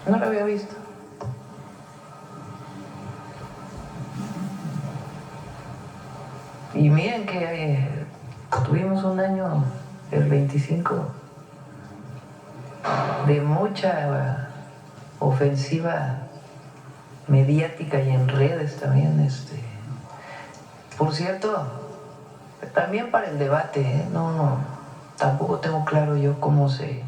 No lo había visto. Y miren que tuvimos un año, el 25, de mucha ofensiva mediática y en redes también. Por cierto, también para el debate, no, tampoco tengo claro yo cómo se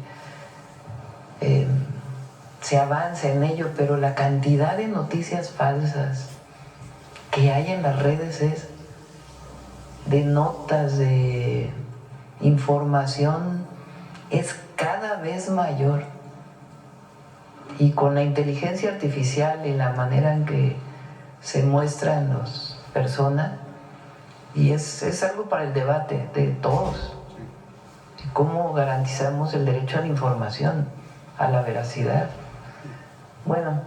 avanza en ello, pero la cantidad de noticias falsas que hay en las redes de notas, de información, es cada vez mayor. Y con la inteligencia artificial y la manera en que se muestran las personas, y es algo para el debate de todos. ¿Cómo garantizamos el derecho a la información, a la veracidad? Bueno,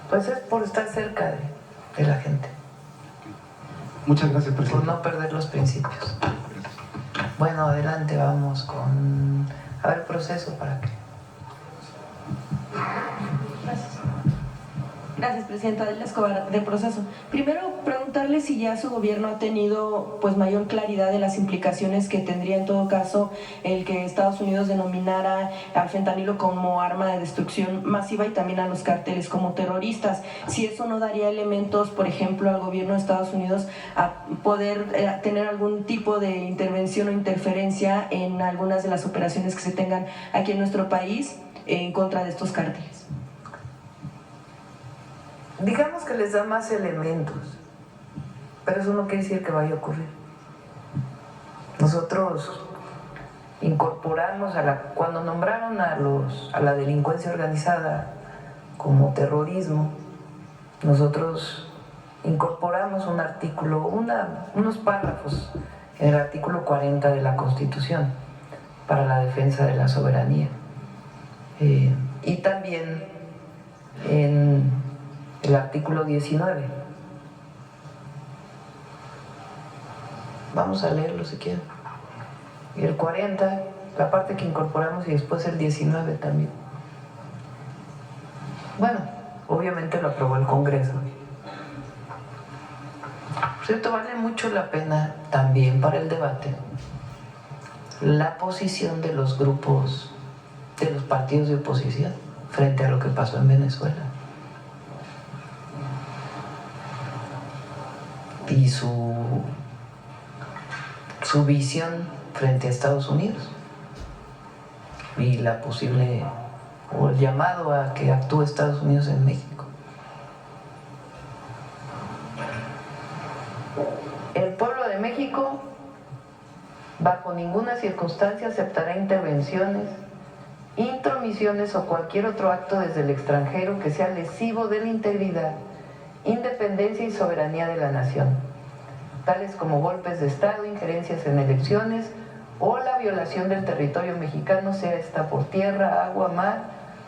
pues es por estar cerca de la gente. Muchas gracias, presidente. Por no perder los principios. Bueno, adelante, vamos con... A ver, proceso para que... Gracias, presidenta. Adela Escobar, de Proceso. Primero, preguntarle si ya su gobierno ha tenido pues mayor claridad de las implicaciones que tendría en todo caso el que Estados Unidos denominara al fentanilo como arma de destrucción masiva y también a los cárteles como terroristas. Si eso no daría elementos, por ejemplo, al gobierno de Estados Unidos a poder tener algún tipo de intervención o interferencia en algunas de las operaciones que se tengan aquí en nuestro país en contra de estos cárteles. Digamos que les da más elementos, pero eso no quiere decir que vaya a ocurrir. Nosotros incorporamos cuando nombraron a la delincuencia organizada como terrorismo, nosotros incorporamos un artículo, unos párrafos en el artículo 40 de la Constitución para la defensa de la soberanía. Y también en el artículo 19. Vamos a leerlo si quieren. Y el 40, la parte que incorporamos, y después el 19 también. Bueno, obviamente lo aprobó el Congreso. Por cierto, vale mucho la pena también para el debate la posición de los grupos, de los partidos de oposición frente a lo que pasó en Venezuela. Y su visión frente a Estados Unidos y la posible o el llamado a que actúe Estados Unidos en México. El pueblo de México bajo ninguna circunstancia aceptará intervenciones, intromisiones o cualquier otro acto desde el extranjero que sea lesivo de la integridad, independencia y soberanía de la nación, tales como golpes de Estado, injerencias en elecciones o la violación del territorio mexicano, sea esta por tierra, agua, mar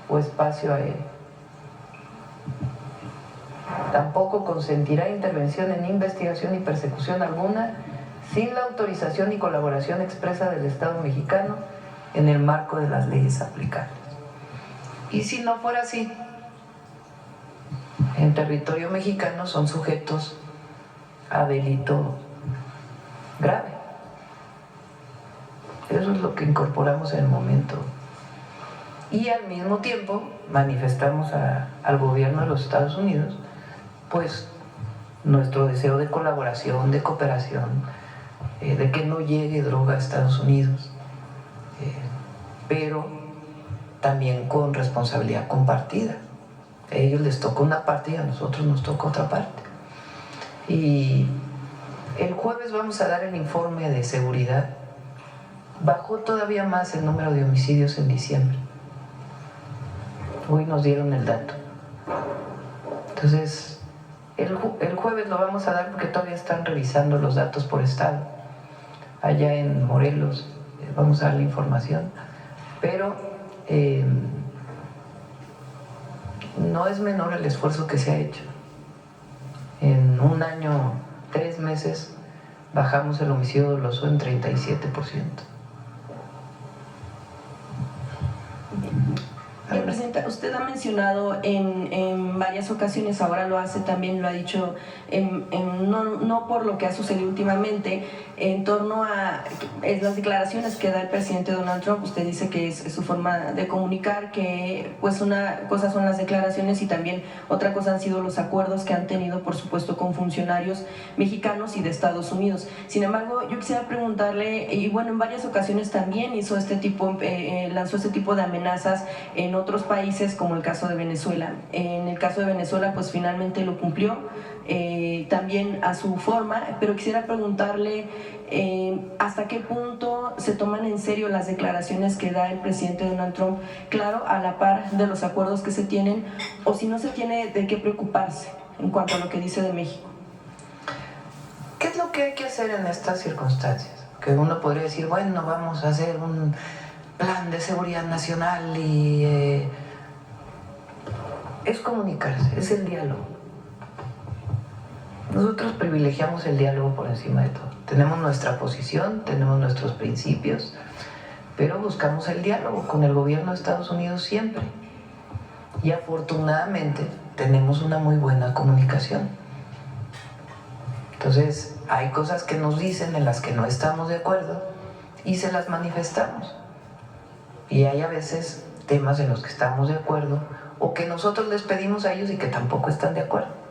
o espacio aéreo. Tampoco consentirá intervención en investigación y persecución alguna sin la autorización y colaboración expresa del Estado mexicano en el marco de las leyes aplicables. Y si no fuera así, en territorio mexicano son sujetos a delito grave. Eso es lo que incorporamos en el momento. Y al mismo tiempo manifestamos al gobierno de los Estados Unidos pues nuestro deseo de colaboración, de cooperación, de que no llegue droga a Estados Unidos, pero también con responsabilidad compartida. A ellos les toca una parte y a nosotros nos toca otra parte. Y el jueves vamos a dar el informe de seguridad. Bajó todavía más el número de homicidios en diciembre. Hoy nos dieron el dato. Entonces, el jueves lo vamos a dar porque todavía están revisando los datos por estado. Allá en Morelos vamos a dar la información. Pero no es menor el esfuerzo que se ha hecho. En un año, 3 meses, bajamos el homicidio doloso en 37%. Y Presidenta, usted ha mencionado en varias ocasiones, ahora lo hace también, lo ha dicho, no por lo que ha sucedido últimamente, en torno a las declaraciones que da el presidente Donald Trump. Usted dice que es su forma de comunicar, que pues una cosa son las declaraciones y también otra cosa han sido los acuerdos que han tenido, por supuesto, con funcionarios mexicanos y de Estados Unidos. Sin embargo, yo quisiera preguntarle, y bueno, en varias ocasiones también lanzó este tipo de amenazas en otros países, como el caso de Venezuela. En el caso de Venezuela, pues finalmente lo cumplió, también a su forma, pero quisiera preguntarle hasta qué punto se toman en serio las declaraciones que da el presidente Donald Trump, claro, a la par de los acuerdos que se tienen, o si no se tiene de qué preocuparse en cuanto a lo que dice de México. ¿Qué es lo que hay que hacer en estas circunstancias? Que uno podría decir, bueno, vamos a hacer un plan de seguridad nacional y es comunicarse, es el diálogo. Nosotros privilegiamos el diálogo por encima de todo. Tenemos nuestra posición, tenemos nuestros principios, pero buscamos el diálogo con el gobierno de Estados Unidos siempre. Y afortunadamente tenemos una muy buena comunicación. Entonces, hay cosas que nos dicen en las que no estamos de acuerdo y se las manifestamos. Y hay a veces temas en los que estamos de acuerdo o que nosotros les pedimos a ellos y que tampoco están de acuerdo.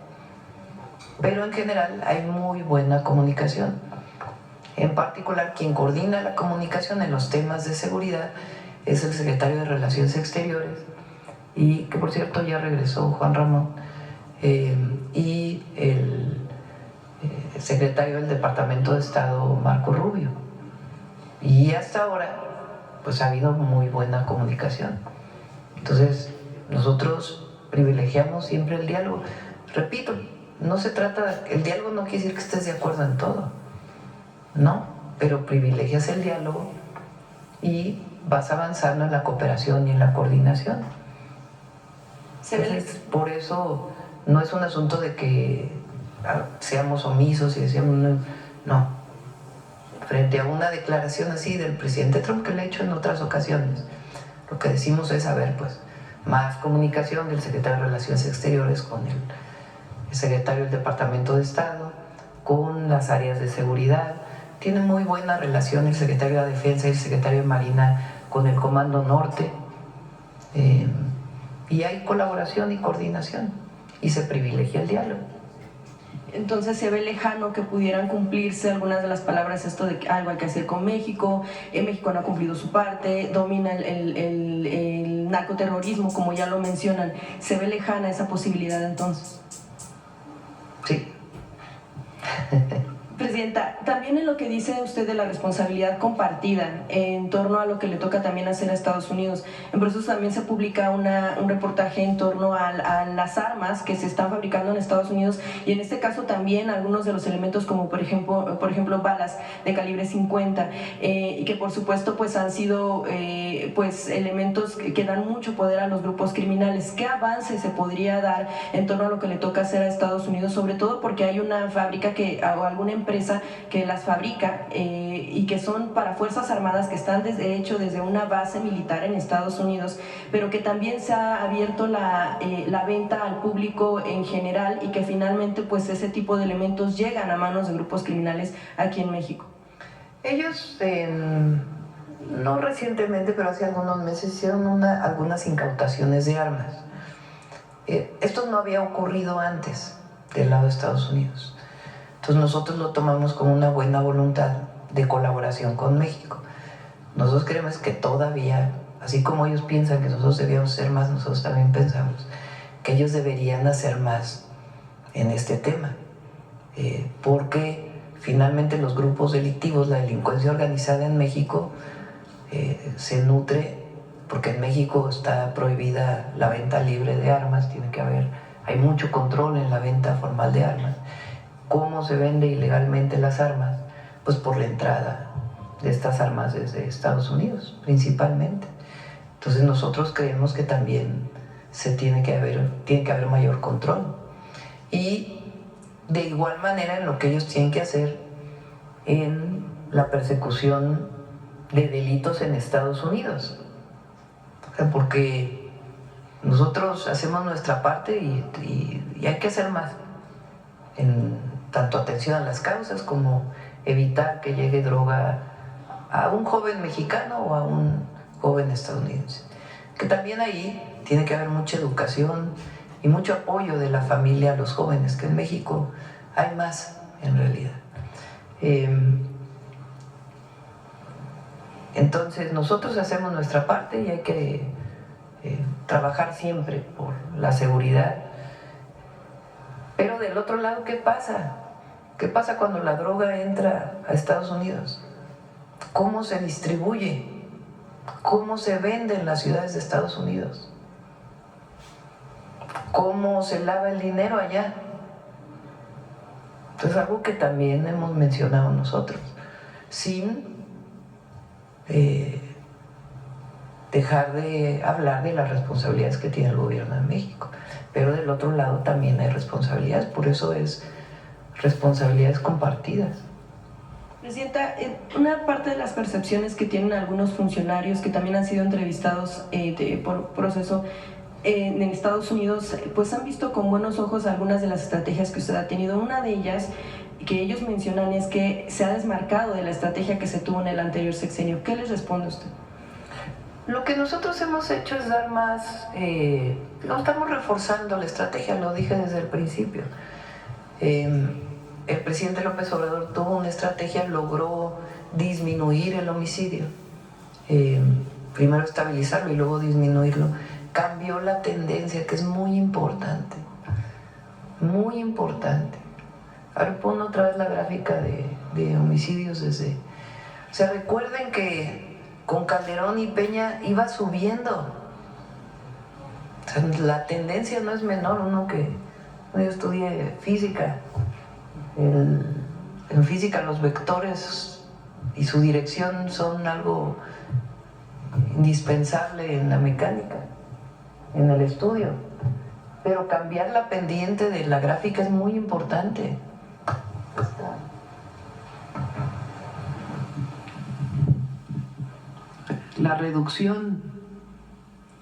Pero en general hay muy buena comunicación. En particular, quien coordina la comunicación en los temas de seguridad es el secretario de Relaciones Exteriores, y que por cierto ya regresó Juan Ramón, y el secretario del Departamento de Estado, Marco Rubio. Y hasta ahora, pues ha habido muy buena comunicación. Entonces, nosotros privilegiamos siempre el diálogo. Repito, no se trata, el diálogo no quiere decir que estés de acuerdo en todo, no, pero privilegias el diálogo y vas avanzando en la cooperación y en la coordinación. Entonces, por eso no es un asunto de que seamos omisos y decíamos no. Frente a una declaración así del presidente Trump, que le ha hecho en otras ocasiones, lo que decimos es, a ver, pues, más comunicación del secretario de Relaciones Exteriores con el secretario del Departamento de Estado, con las áreas de seguridad. Tiene muy buena relación el secretario de Defensa y el secretario de Marina con el Comando Norte. Y hay colaboración y coordinación, y se privilegia el diálogo. Entonces se ve lejano que pudieran cumplirse algunas de las palabras, esto de que algo hay que hacer con México, México no ha cumplido su parte, domina el narcoterrorismo, como ya lo mencionan. ¿Se ve lejana esa posibilidad entonces? Sí. Presidenta, también en lo que dice usted de la responsabilidad compartida en torno a lo que le toca también hacer a Estados Unidos, en proceso también se publica un reportaje en torno a las armas que se están fabricando en Estados Unidos, y en este caso también algunos de los elementos como por ejemplo balas de calibre 50, y que por supuesto pues han sido pues elementos que dan mucho poder a los grupos criminales. ¿Qué avance se podría dar en torno a lo que le toca hacer a Estados Unidos? Sobre todo porque hay una fábrica o alguna empresa que las fabrica y que son para Fuerzas Armadas, que están desde una base militar en Estados Unidos, pero que también se ha abierto la venta al público en general, y que finalmente pues ese tipo de elementos llegan a manos de grupos criminales aquí en México. Ellos, no recientemente, pero hace algunos meses, hicieron algunas incautaciones de armas. Esto no había ocurrido antes del lado de Estados Unidos. Entonces nosotros lo tomamos como una buena voluntad de colaboración con México. Nosotros creemos que todavía, así como ellos piensan que nosotros debíamos hacer más, nosotros también pensamos que ellos deberían hacer más en este tema. Porque finalmente los grupos delictivos, la delincuencia organizada en México se nutre, porque en México está prohibida la venta libre de armas, hay mucho control en la venta formal de armas. ¿Cómo se vende ilegalmente las armas? Pues por la entrada de estas armas desde Estados Unidos, principalmente. Entonces nosotros creemos que también tiene que haber mayor control. Y de igual manera en lo que ellos tienen que hacer en la persecución de delitos en Estados Unidos. Porque Nosotros hacemos nuestra parte y hay que hacer más, en tanto atención a las causas como evitar que llegue droga a un joven mexicano o a un joven estadounidense. Que también ahí tiene que haber mucha educación y mucho apoyo de la familia a los jóvenes, que en México hay más en realidad. Entonces nosotros hacemos nuestra parte y hay que trabajar siempre por la seguridad. Pero del otro lado, ¿qué pasa? ¿Qué pasa cuando la droga entra a Estados Unidos? ¿Cómo se distribuye? ¿Cómo se vende en las ciudades de Estados Unidos? ¿Cómo se lava el dinero allá? Entonces, algo que también hemos mencionado nosotros, sin dejar de hablar de las responsabilidades que tiene el gobierno de México. Pero del otro lado también hay responsabilidades, por eso es responsabilidades compartidas. Presidenta, una parte de las percepciones que tienen algunos funcionarios que también han sido entrevistados por proceso en Estados Unidos, pues han visto con buenos ojos algunas de las estrategias que usted ha tenido. Una de ellas que ellos mencionan es que se ha desmarcado de la estrategia que se tuvo en el anterior sexenio. ¿Qué les responde usted? Lo que nosotros hemos hecho es dar más, estamos reforzando la estrategia, lo dije desde el principio. El presidente López Obrador tuvo una estrategia, logró disminuir el homicidio, primero estabilizarlo y luego disminuirlo. Cambió la tendencia, que es muy importante, muy importante. Ahora pon otra vez la gráfica de homicidios desde... O sea, recuerden que con Calderón y Peña iba subiendo. O sea, la tendencia no es menor. Yo estudié física. En física los vectores y su dirección son algo indispensable en la mecánica, en el estudio. Pero cambiar la pendiente de la gráfica es muy importante. La reducción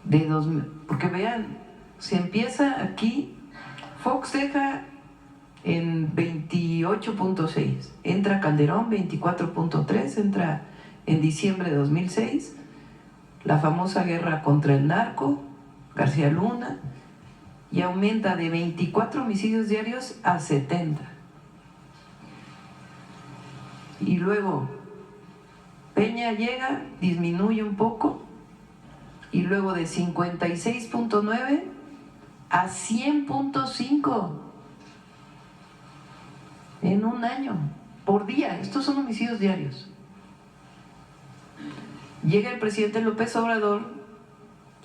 de 2000, porque vean, se empieza aquí, Fox deja en 28.6, entra Calderón 24.3, entra en diciembre de 2006, la famosa guerra contra el narco, García Luna, y aumenta de 24 homicidios diarios a 70. Y luego Peña llega, disminuye un poco, y luego de 56.9 a 100.5 en un año, por día. Estos son homicidios diarios. Llega el presidente López Obrador,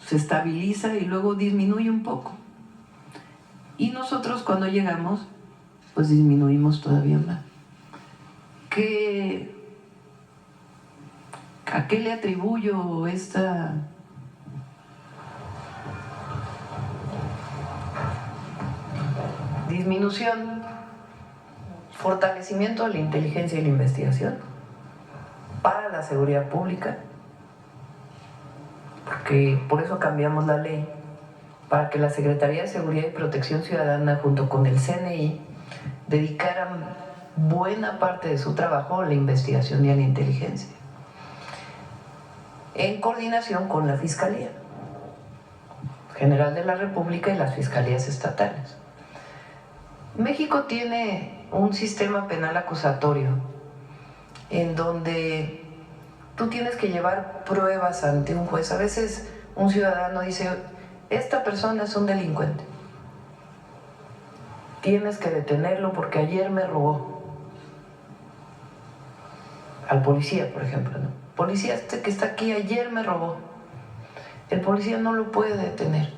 se estabiliza y luego disminuye un poco. Y nosotros cuando llegamos, pues disminuimos todavía más. ¿A qué le atribuyo esta disminución? Fortalecimiento de la inteligencia y la investigación para la seguridad pública, porque por eso cambiamos la ley, para que la Secretaría de Seguridad y Protección Ciudadana junto con el CNI dedicaran buena parte de su trabajo a la investigación y a la inteligencia, en coordinación con la Fiscalía General de la República y las fiscalías estatales. México tiene un sistema penal acusatorio en donde tú tienes que llevar pruebas ante un juez. A veces un ciudadano dice, esta persona es un delincuente, tienes que detenerlo porque ayer me robó. Al policía, por ejemplo, ¿no? Policía, este que está aquí ayer me robó. El policía no lo puede detener.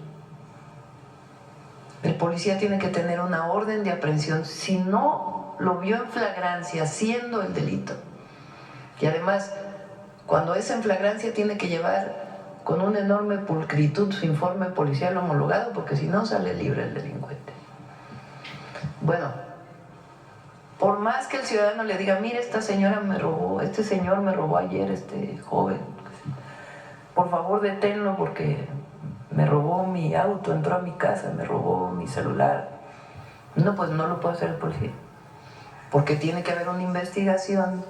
El policía tiene que tener una orden de aprehensión si no lo vio en flagrancia haciendo el delito. Y además, cuando es en flagrancia tiene que llevar con una enorme pulcritud su informe policial homologado, porque si no sale libre el delincuente. Bueno, por más que el ciudadano le diga, mire, esta señora me robó, este señor me robó ayer, este joven, por favor deténlo porque me robó mi auto, entró a mi casa, me robó mi celular. No, pues no lo puede hacer el policía, porque tiene que haber una investigación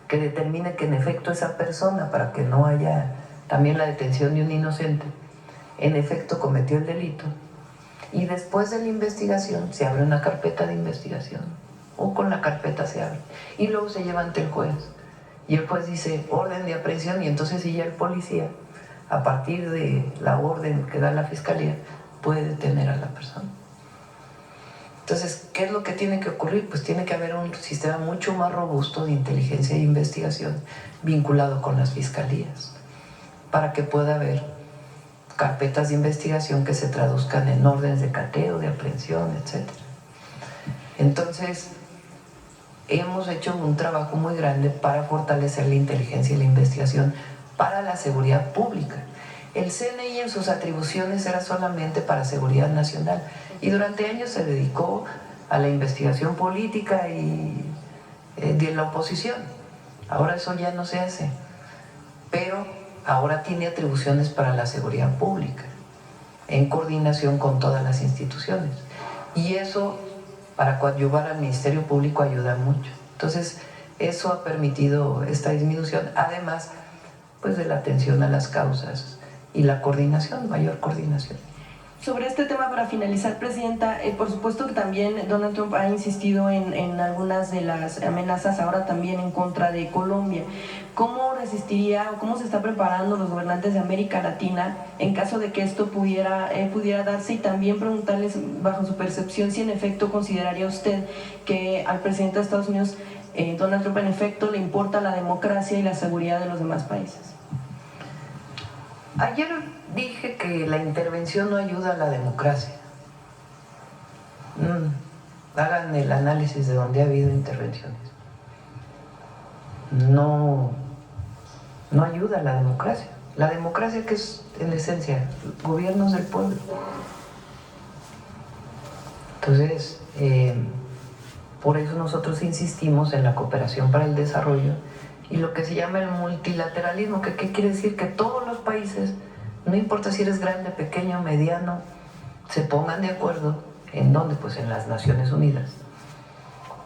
que determine que en efecto esa persona, para que no haya también la detención de un inocente, en efecto cometió el delito. Y después de la investigación se abre una carpeta de investigación, o con la carpeta se abre, y luego se lleva ante el juez. Y el juez dice orden de aprehensión, y entonces sí ya el policía, a partir de la orden que da la fiscalía, puede detener a la persona. Entonces, ¿qué es lo que tiene que ocurrir? Pues tiene que haber un sistema mucho más robusto de inteligencia e investigación vinculado con las fiscalías, para que pueda haber carpetas de investigación que se traduzcan en órdenes de cateo, de aprehensión, etc. Entonces, hemos hecho un trabajo muy grande para fortalecer la inteligencia y la investigación para la seguridad pública. El CNI en sus atribuciones era solamente para seguridad nacional y durante años se dedicó a la investigación política y de la oposición. Ahora eso ya no se hace, pero ahora tiene atribuciones para la seguridad pública en coordinación con todas las instituciones, y eso para coadyuvar al Ministerio Público ayuda mucho. Entonces eso ha permitido esta disminución, además pues de la atención a las causas y la coordinación, mayor coordinación. Sobre este tema, para finalizar, Presidenta, por supuesto que también Donald Trump ha insistido en algunas de las amenazas ahora también en contra de Colombia. ¿Cómo resistiría o cómo se está preparando los gobernantes de América Latina en caso de que esto pudiera darse? Y también preguntarles, bajo su percepción, si en efecto consideraría usted que al presidente de Estados Unidos, Donald Trump, en efecto le importa la democracia y la seguridad de los demás países. Ayer dije que la intervención no ayuda a la democracia. Hagan el análisis de donde ha habido intervenciones. No ayuda a la democracia. La democracia, que es en esencia gobiernos del pueblo. Entonces, por eso nosotros insistimos en la cooperación para el desarrollo y lo que se llama el multilateralismo, que ¿qué quiere decir? Que todos los países, no importa si eres grande, pequeño, mediano, se pongan de acuerdo. ¿En dónde? Pues en las Naciones Unidas,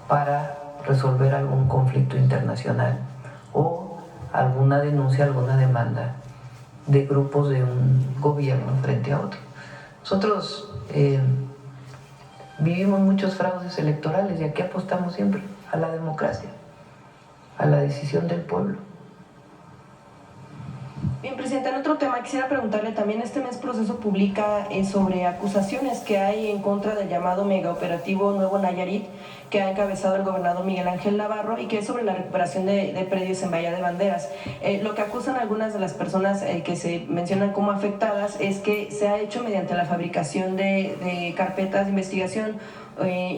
para resolver algún conflicto internacional o alguna denuncia, alguna demanda de grupos de un gobierno frente a otro. Nosotros vivimos muchos fraudes electorales y aquí apostamos siempre a la democracia, a la decisión del pueblo. Bien, Presidenta, en otro tema quisiera preguntarle también, este mes Proceso publica sobre acusaciones que hay en contra del llamado megaoperativo Nuevo Nayarit, que ha encabezado el gobernador Miguel Ángel Navarro y que es sobre la recuperación de predios en Bahía de Banderas. Lo que acusan algunas de las personas que se mencionan como afectadas es que se ha hecho mediante la fabricación de carpetas de investigación,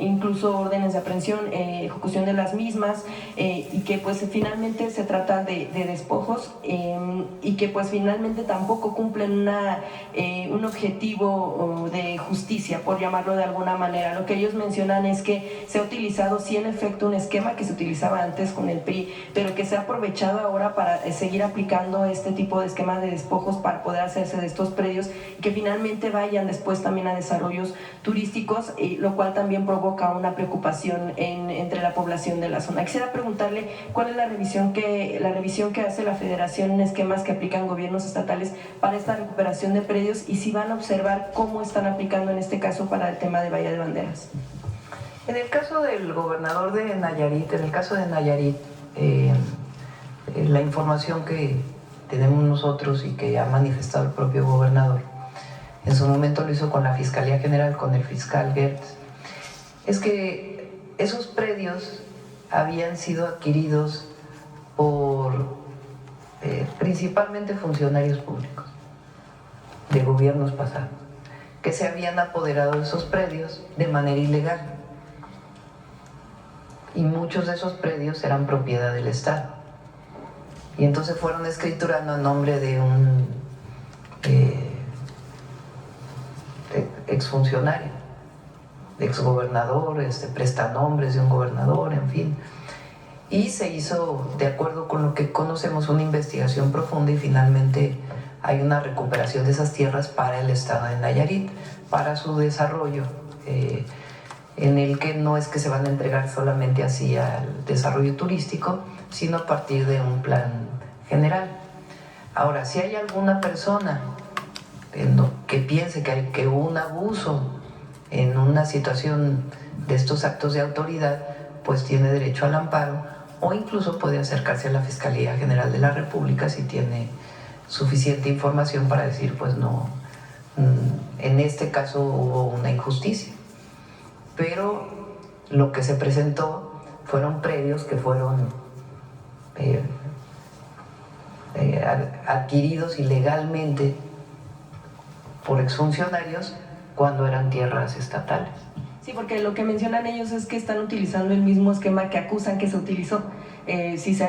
incluso órdenes de aprehensión, ejecución de las mismas, y que pues finalmente se trata de despojos, y que pues finalmente tampoco cumplen un objetivo de justicia, por llamarlo de alguna manera. Lo que ellos mencionan es que se ha utilizado sí en efecto un esquema que se utilizaba antes con el PRI, pero que se ha aprovechado ahora para seguir aplicando este tipo de esquemas de despojos para poder hacerse de estos predios y que finalmente vayan después también a desarrollos turísticos, lo cual también provoca una preocupación entre la población de la zona. Quisiera preguntarle cuál es la revisión que hace la Federación en esquemas que aplican gobiernos estatales para esta recuperación de predios y si van a observar cómo están aplicando en este caso para el tema de Bahía de Banderas. En el caso del gobernador de Nayarit, la información que tenemos nosotros y que ha manifestado el propio gobernador, en su momento lo hizo con la Fiscalía General, con el fiscal Gertz, es que esos predios habían sido adquiridos por principalmente funcionarios públicos de gobiernos pasados, que se habían apoderado de esos predios de manera ilegal. Y muchos de esos predios eran propiedad del Estado. Y entonces fueron escriturando a nombre de un exfuncionario, exgobernador, prestanombres de un gobernador, en fin. Y se hizo, de acuerdo con lo que conocemos, una investigación profunda y finalmente hay una recuperación de esas tierras para el estado de Nayarit, para su desarrollo, en el que no es que se van a entregar solamente así al desarrollo turístico, sino a partir de un plan general. Ahora, si hay alguna persona que piense que hubo un abuso en una situación de estos actos de autoridad, pues tiene derecho al amparo o incluso puede acercarse a la Fiscalía General de la República si tiene suficiente información para decir, pues no, en este caso hubo una injusticia. Pero lo que se presentó fueron predios que fueron adquiridos ilegalmente por exfuncionarios cuando eran tierras estatales. Sí, porque lo que mencionan ellos es que están utilizando el mismo esquema que acusan que se utilizó. Si se